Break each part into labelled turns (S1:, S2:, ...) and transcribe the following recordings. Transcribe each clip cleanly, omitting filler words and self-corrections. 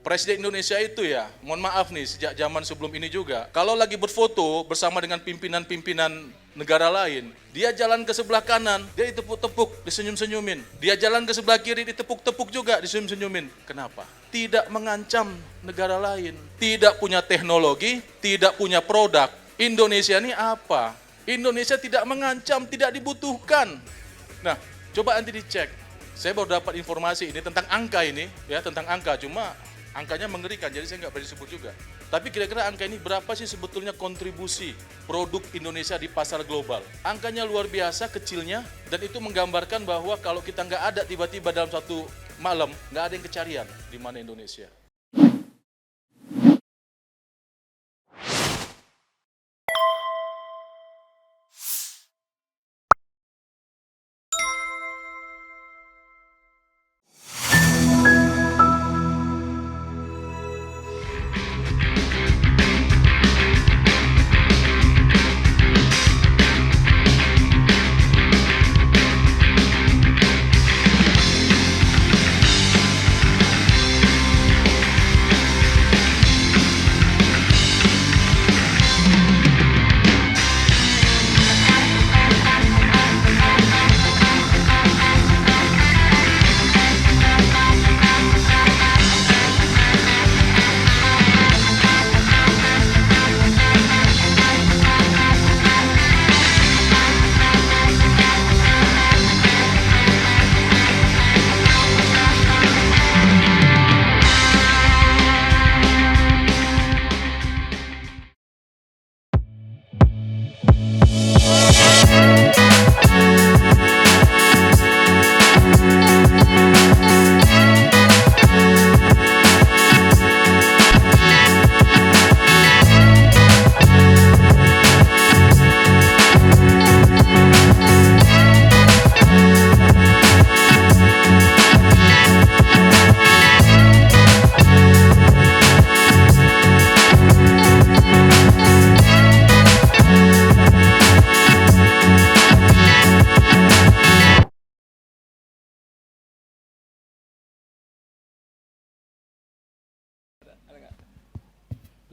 S1: Presiden Indonesia itu ya, mohon maaf nih, sejak zaman sebelum ini juga, kalau lagi berfoto bersama dengan pimpinan-pimpinan negara lain, dia jalan ke sebelah kanan, dia ditepuk-tepuk, disenyum-senyumin. Dia jalan ke sebelah kiri, ditepuk-tepuk juga, disenyum-senyumin. Kenapa? Tidak mengancam negara lain, tidak punya teknologi, tidak punya produk. Indonesia ini apa? Indonesia tidak mengancam, tidak dibutuhkan. Nah, coba nanti dicek. Saya baru dapat informasi ini tentang angka ini, ya tentang angka, cuma angkanya mengerikan, jadi saya nggak berani sebut juga. Tapi kira-kira angka ini berapa sih sebetulnya kontribusi produk Indonesia di pasar global? Angkanya luar biasa kecilnya, dan itu menggambarkan bahwa kalau kita nggak ada tiba-tiba dalam satu malam, nggak ada yang kecarian di mana Indonesia.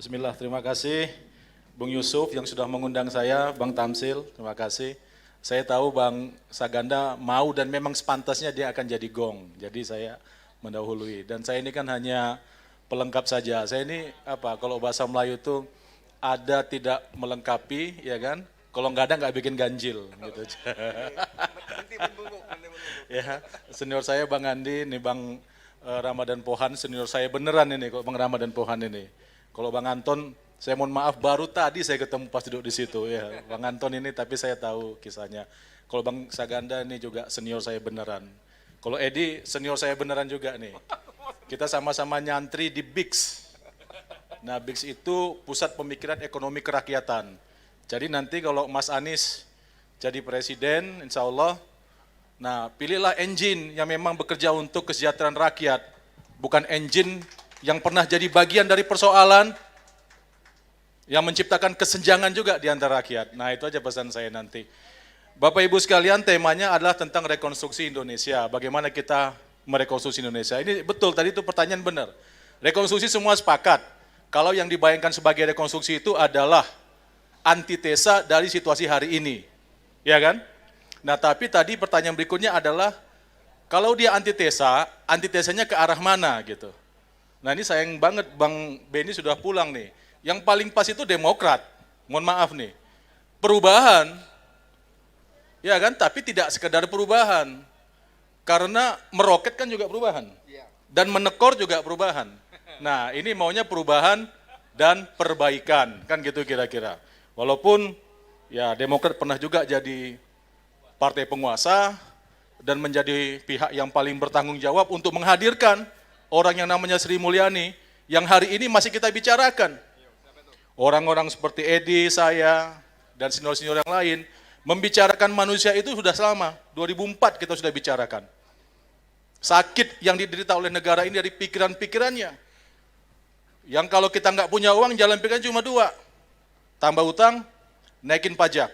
S1: Bismillah, terima kasih Bung Yusuf yang sudah mengundang saya, Bang Tamsil, terima kasih. Saya tahu Bang Saganda mau dan memang sepantasnya dia akan jadi gong, jadi saya mendahului. Dan saya ini kan hanya pelengkap saja. Saya ini kalau bahasa Melayu itu ada tidak melengkapi, ya kan? Kalau nggak ada nggak bikin ganjil, gitu. Ya, senior saya Bang Andi, nih Bang Ramadan Pohan, senior saya beneran ini kok Bang Ramadan Pohan ini. Kalau Bang Anton, saya mohon maaf baru tadi saya ketemu pas duduk di situ ya. Bang Anton ini tapi saya tahu kisahnya. Kalau Bang Saganda ini juga senior saya beneran. Kalau Edi senior saya beneran juga nih. Kita sama-sama nyantri di BIX. Nah, BIX itu Pusat Pemikiran Ekonomi Kerakyatan. Jadi nanti kalau Mas Anies jadi presiden, insya Allah, nah pilihlah engine yang memang bekerja untuk kesejahteraan rakyat, bukan engine yang pernah jadi bagian dari persoalan yang menciptakan kesenjangan juga di antara rakyat. Nah itu aja pesan saya nanti. Bapak Ibu sekalian, temanya adalah tentang rekonstruksi Indonesia. Bagaimana kita merekonstruksi Indonesia. Ini betul, tadi itu pertanyaan benar. Rekonstruksi semua sepakat. Kalau yang dibayangkan sebagai rekonstruksi itu adalah antitesa dari situasi hari ini. Ya kan? Nah tapi tadi pertanyaan berikutnya adalah, kalau dia antitesa, antitesanya ke arah mana gitu. Nah ini sayang banget Bang Benny sudah pulang nih. Yang paling pas itu Demokrat, mohon maaf nih. Perubahan, ya kan, tapi tidak sekedar perubahan. Karena meroket kan juga perubahan. Dan menekor juga perubahan. Nah ini maunya perubahan dan perbaikan, kan gitu kira-kira. Walaupun ya Demokrat pernah juga jadi partai penguasa dan menjadi pihak yang paling bertanggung jawab untuk menghadirkan orang yang namanya Sri Mulyani, yang hari ini masih kita bicarakan. Orang-orang seperti Edi, saya, dan senior-senior yang lain, membicarakan manusia itu sudah selama, 2004 kita sudah bicarakan. Sakit yang diderita oleh negara ini dari pikiran-pikirannya. Yang kalau kita nggak punya uang, jalan pikiran cuma dua. Tambah utang, naikin pajak.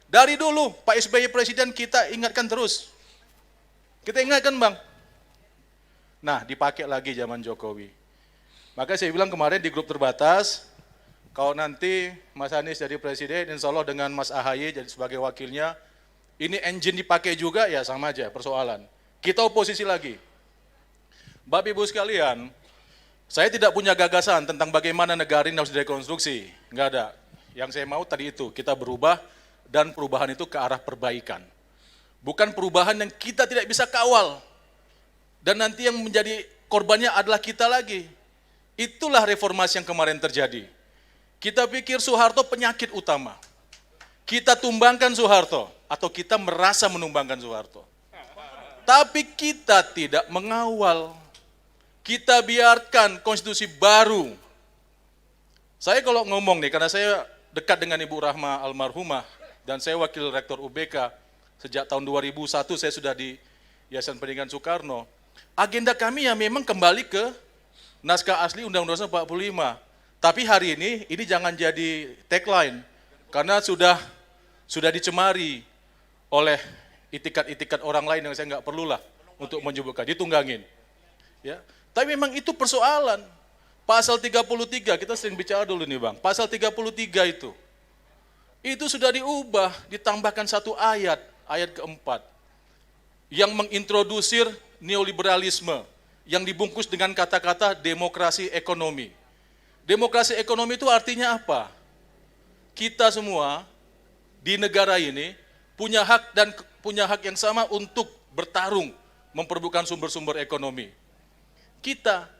S1: Dari dulu, Pak SBY Presiden kita ingatkan terus. Kita ingatkan Bang. Nah, dipakai lagi zaman Jokowi. Maka saya bilang kemarin di grup terbatas, kalau nanti Mas Anies jadi presiden, insya Allah dengan Mas AHY jadi sebagai wakilnya, ini engine dipakai juga ya sama aja persoalan. Kita oposisi lagi. Bapak Ibu sekalian, saya tidak punya gagasan tentang bagaimana negara ini harus direkonstruksi. Enggak ada. Yang saya mau tadi itu, kita berubah dan perubahan itu ke arah perbaikan. Bukan perubahan yang kita tidak bisa kawal. Dan nanti yang menjadi korbannya adalah kita lagi. Itulah reformasi yang kemarin terjadi. Kita pikir Soeharto penyakit utama. Kita tumbangkan Soeharto, atau kita merasa menumbangkan Soeharto. Tapi kita tidak mengawal. Kita biarkan konstitusi baru. Saya kalau ngomong nih, karena saya dekat dengan Ibu Rahma almarhumah, dan saya wakil rektor UBK, sejak tahun 2001 saya sudah di Yayasan Pendidikan Soekarno. Agenda kami ya memang kembali ke naskah asli Undang-Undang 45. Tapi hari ini jangan jadi tagline, karena sudah dicemari oleh itikat-itikat orang lain yang saya nggak perlulah untuk menyebutkan, ditunggangin. Ya. Tapi memang itu persoalan. Pasal 33, kita sering bicara dulu nih Bang, pasal 33 itu sudah diubah, ditambahkan satu ayat keempat, yang mengintrodusir neoliberalisme, yang dibungkus dengan kata-kata demokrasi ekonomi. Demokrasi ekonomi itu artinya apa? Kita semua di negara ini punya hak yang sama untuk bertarung memperebutkan sumber-sumber ekonomi. Kita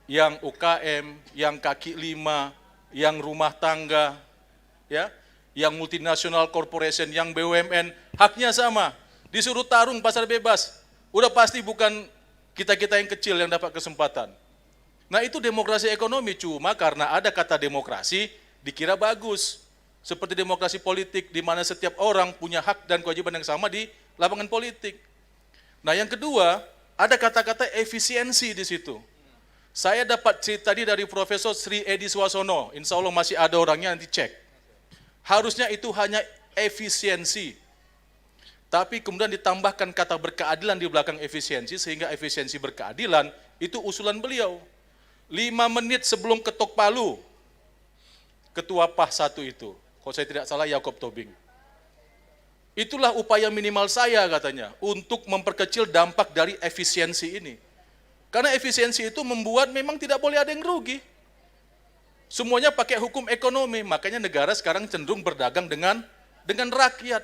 S1: yang UKM, yang kaki lima, yang rumah tangga, ya, yang multinational corporation, yang BUMN, haknya sama. Disuruh tarung pasar bebas, udah pasti bukan kita-kita yang kecil yang dapat kesempatan. Nah itu demokrasi ekonomi, cuma karena ada kata demokrasi, dikira bagus. Seperti demokrasi politik, di mana setiap orang punya hak dan kewajiban yang sama di lapangan politik. Nah yang kedua, ada kata-kata efisiensi di situ. Saya dapat cerita tadi dari Profesor Sri Edi Swasono, insya Allah masih ada orangnya, nanti cek. Harusnya itu hanya efisiensi. Tapi kemudian ditambahkan kata berkeadilan di belakang efisiensi, sehingga efisiensi berkeadilan itu usulan beliau. 5 menit sebelum ketok palu, Ketua PAH 1 itu, kalau saya tidak salah Yakob Tobing. Itulah upaya minimal saya katanya, untuk memperkecil dampak dari efisiensi ini. Karena efisiensi itu membuat memang tidak boleh ada yang rugi. Semuanya pakai hukum ekonomi, makanya negara sekarang cenderung berdagang dengan rakyat.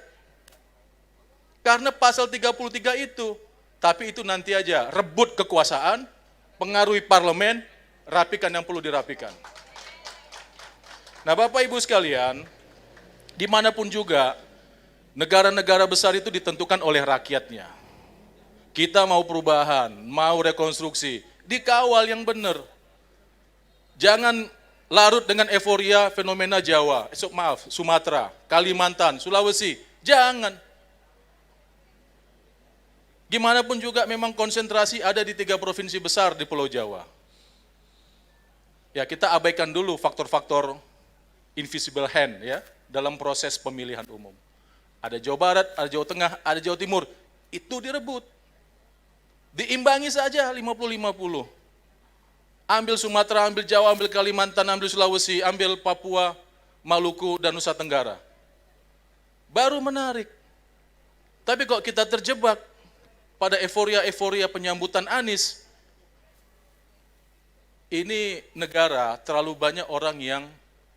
S1: Karena pasal 33 itu, tapi itu nanti aja, rebut kekuasaan, pengaruhi parlemen, rapikan yang perlu dirapikan. Nah Bapak Ibu sekalian, dimanapun juga, negara-negara besar itu ditentukan oleh rakyatnya. Kita mau perubahan, mau rekonstruksi, dikawal yang benar. Jangan larut dengan euforia fenomena Jawa, Sumatera, Kalimantan, Sulawesi, jangan. Gimana pun juga memang konsentrasi ada di 3 provinsi besar di Pulau Jawa. Ya kita abaikan dulu faktor-faktor invisible hand ya dalam proses pemilihan umum. Ada Jawa Barat, ada Jawa Tengah, ada Jawa Timur, itu direbut. Diimbangi saja 50-50. Ambil Sumatera, ambil Jawa, ambil Kalimantan, ambil Sulawesi, ambil Papua, Maluku, dan Nusa Tenggara. Baru menarik. Tapi kok kita terjebak pada euforia penyambutan Anies, ini negara terlalu banyak orang yang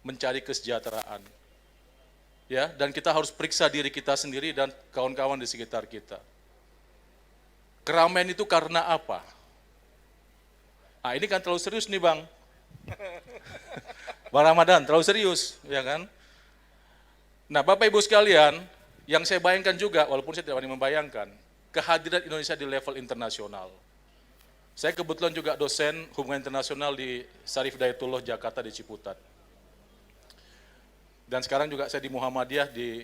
S1: mencari kesejahteraan. Ya, dan kita harus periksa diri kita sendiri dan kawan-kawan di sekitar kita. Keramaian itu karena apa? Nah, ini kan terlalu serius nih Bang. Bang Ramadan, terlalu serius, ya kan? Nah, Bapak Ibu sekalian, yang saya bayangkan juga, walaupun saya tidak berani membayangkan, kehadiran Indonesia di level internasional. Saya kebetulan juga dosen hubungan internasional di Syarif Hidayatullah Jakarta di Ciputat. Dan sekarang juga saya di Muhammadiyah di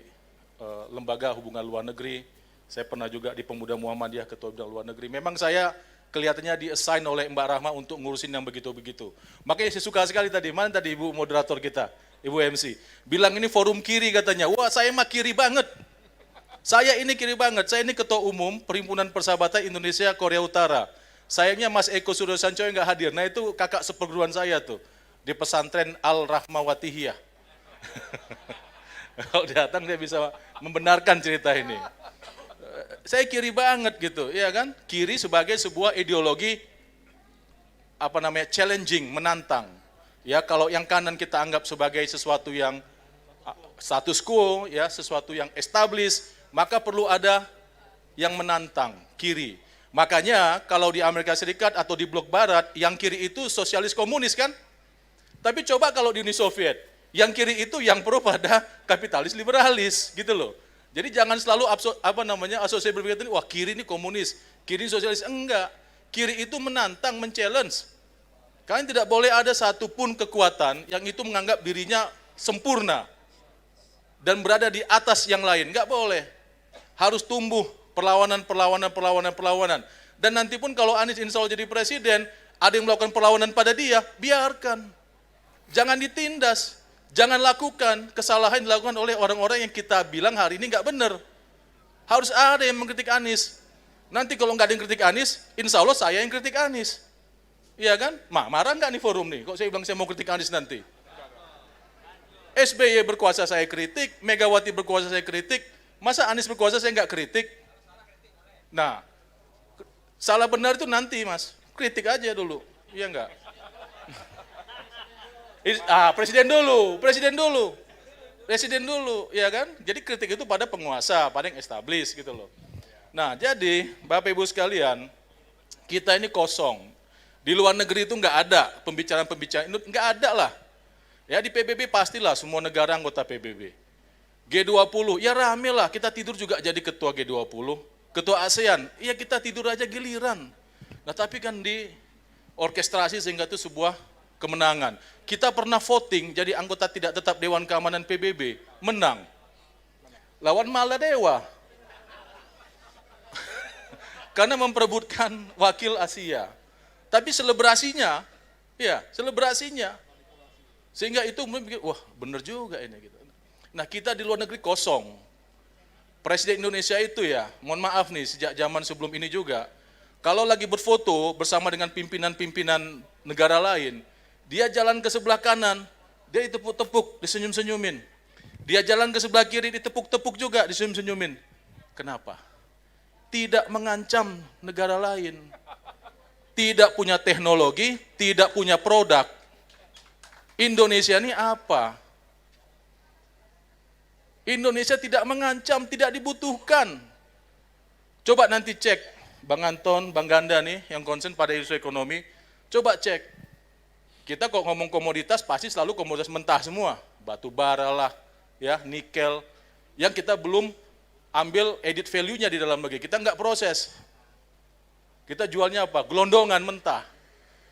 S1: Lembaga Hubungan Luar Negeri. Saya pernah juga di Pemuda Muhammadiyah Ketua Bidang Luar Negeri. Memang saya kelihatannya di-assign oleh Mbak Rahma untuk ngurusin yang begitu-begitu. Makanya saya suka sekali tadi, mana tadi Ibu moderator kita, Ibu MC. Bilang ini forum kiri katanya. Wah saya mah kiri banget. Saya ini kiri banget, saya ini Ketua Umum Perhimpunan Persahabatan Indonesia Korea Utara. Sayangnya Mas Eko Suryo Sancoy nggak hadir. Nah itu kakak seperguruan saya tuh di pesantren Al Rahmawatihiyah. Kalau datang dia bisa membenarkan cerita ini. Saya kiri banget gitu, ya kan? Kiri sebagai sebuah ideologi challenging, menantang. Ya, kalau yang kanan kita anggap sebagai sesuatu yang status quo, ya, sesuatu yang established, maka perlu ada yang menantang, kiri. Makanya kalau di Amerika Serikat atau di blok barat, yang kiri itu sosialis komunis kan? Tapi coba kalau di Uni Soviet, yang kiri itu yang pro pada kapitalis liberalis, gitu loh. Jadi jangan selalu asosiasi berpikir ini, wah kiri ini komunis, kiri ini sosialis. Enggak, kiri itu menantang, men-challenge. Kalian tidak boleh ada satupun kekuatan yang itu menganggap dirinya sempurna dan berada di atas yang lain. Enggak boleh. Harus tumbuh perlawanan. Dan nanti pun kalau Anies insya Allah jadi presiden, ada yang melakukan perlawanan pada dia, biarkan. Jangan ditindas. Jangan lakukan kesalahan yang dilakukan oleh orang-orang yang kita bilang hari ini nggak benar. Harus ada yang mengkritik Anies. Nanti kalau nggak ada yang kritik Anies, insya Allah saya yang kritik Anies. Iya kan? Marah nggak nih forum nih? Kok saya bilang saya mau kritik Anies nanti? SBY berkuasa saya kritik, Megawati berkuasa saya kritik, masa Anies berkuasa saya nggak kritik? Nah, salah benar itu nanti mas, kritik aja dulu, iya nggak? Presiden dulu, ya kan? Jadi kritik itu pada penguasa, pada yang established gitu loh. Nah, jadi Bapak Ibu sekalian, kita ini kosong. Di luar negeri itu nggak ada pembicaraan-pembicaraan, nggak ada lah. Ya di PBB pastilah semua negara anggota PBB. G20, ya rame lah, kita tidur juga jadi ketua G20. Ketua ASEAN, ya kita tidur aja giliran. Nah tapi kan di orkestrasi sehingga itu sebuah kemenangan. Kita pernah voting jadi anggota tidak tetap Dewan Keamanan PBB, menang. Lawan Maladewa. Karena memperebutkan wakil Asia. Tapi selebrasinya, sehingga itu memikir, wah bener juga ini. Gitu. Nah kita di luar negeri kosong. Presiden Indonesia itu ya, mohon maaf nih, sejak zaman sebelum ini juga, kalau lagi berfoto bersama dengan pimpinan-pimpinan negara lain, dia jalan ke sebelah kanan, dia ditepuk-tepuk, disenyum-senyumin. Dia jalan ke sebelah kiri, ditepuk-tepuk juga, disenyum-senyumin. Kenapa? Tidak mengancam negara lain. Tidak punya teknologi, tidak punya produk. Indonesia ini apa? Indonesia tidak mengancam, tidak dibutuhkan. Coba nanti cek, Bang Anton, Bang Ganda nih, yang concern pada isu ekonomi, coba cek. Kita kok ngomong komoditas, pasti selalu komoditas mentah semua. Batu bara lah, ya, nikel. Yang kita belum ambil edit value-nya di dalam negeri. Kita nggak proses. Kita jualnya apa? Gelondongan mentah.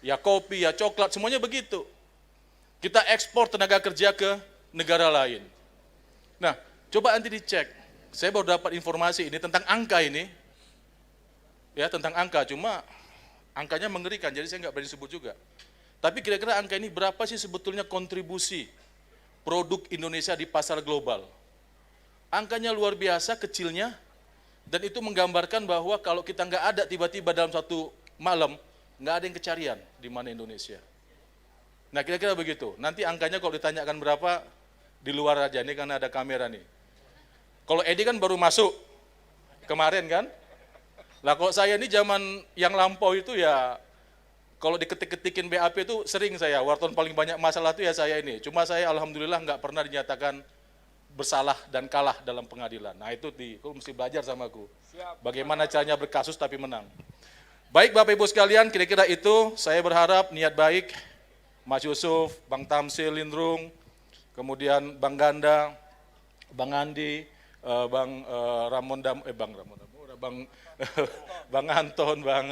S1: Ya kopi, ya coklat, semuanya begitu. Kita ekspor tenaga kerja ke negara lain. Nah, coba nanti dicek. Saya baru dapat informasi ini tentang angka ini. Ya, tentang angka, cuma angkanya mengerikan, jadi saya nggak berani sebut juga. Tapi kira-kira angka ini berapa sih sebetulnya kontribusi produk Indonesia di pasar global? Angkanya luar biasa kecilnya, dan itu menggambarkan bahwa kalau kita nggak ada tiba-tiba dalam satu malam, nggak ada yang kecarian di mana Indonesia. Nah kira-kira begitu, nanti angkanya kalau ditanyakan berapa, di luar aja, ini karena ada kamera nih. Kalau Edi kan baru masuk, kemarin kan? Lah kalau saya ini zaman yang lampau itu ya, kalau diketik-ketikin BAP itu sering saya, wartawan paling banyak masalah itu ya saya ini. Cuma saya alhamdulillah nggak pernah dinyatakan bersalah dan kalah dalam pengadilan. Nah itu kau mesti belajar sama aku. Bagaimana caranya berkasus tapi menang. Baik Bapak Ibu sekalian, kira-kira itu saya berharap niat baik, Mas Yusuf, Bang Tamsil, Lindrung, kemudian Bang Ganda, Bang Andi, Bang Bang Anton, Bang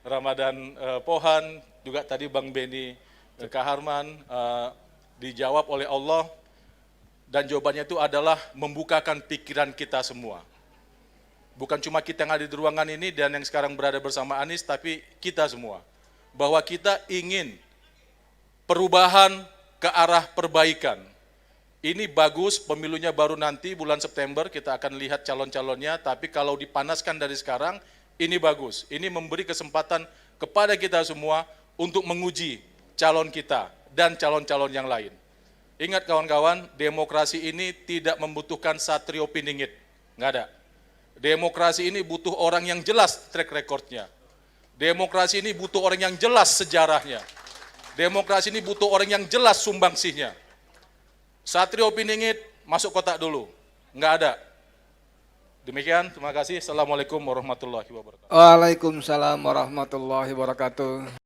S1: Ramadan Pohan, juga tadi Bang Beni Kaharman, dijawab oleh Allah, dan jawabannya itu adalah membukakan pikiran kita semua. Bukan cuma kita yang ada di ruangan ini dan yang sekarang berada bersama Anies, tapi kita semua. Bahwa kita ingin perubahan ke arah perbaikan. Ini bagus, pemilunya baru nanti bulan September, kita akan lihat calon-calonnya, tapi kalau dipanaskan dari sekarang, ini bagus. Ini memberi kesempatan kepada kita semua untuk menguji calon kita dan calon-calon yang lain. Ingat kawan-kawan, demokrasi ini tidak membutuhkan satrio piningit, nggak ada. Demokrasi ini butuh orang yang jelas track recordnya. Demokrasi ini butuh orang yang jelas sejarahnya. Demokrasi ini butuh orang yang jelas sumbangsihnya. Satrio piningit masuk kotak dulu, nggak ada. Demikian, terima kasih. Assalamualaikum warahmatullahi wabarakatuh.
S2: Waalaikumsalam warahmatullahi wabarakatuh.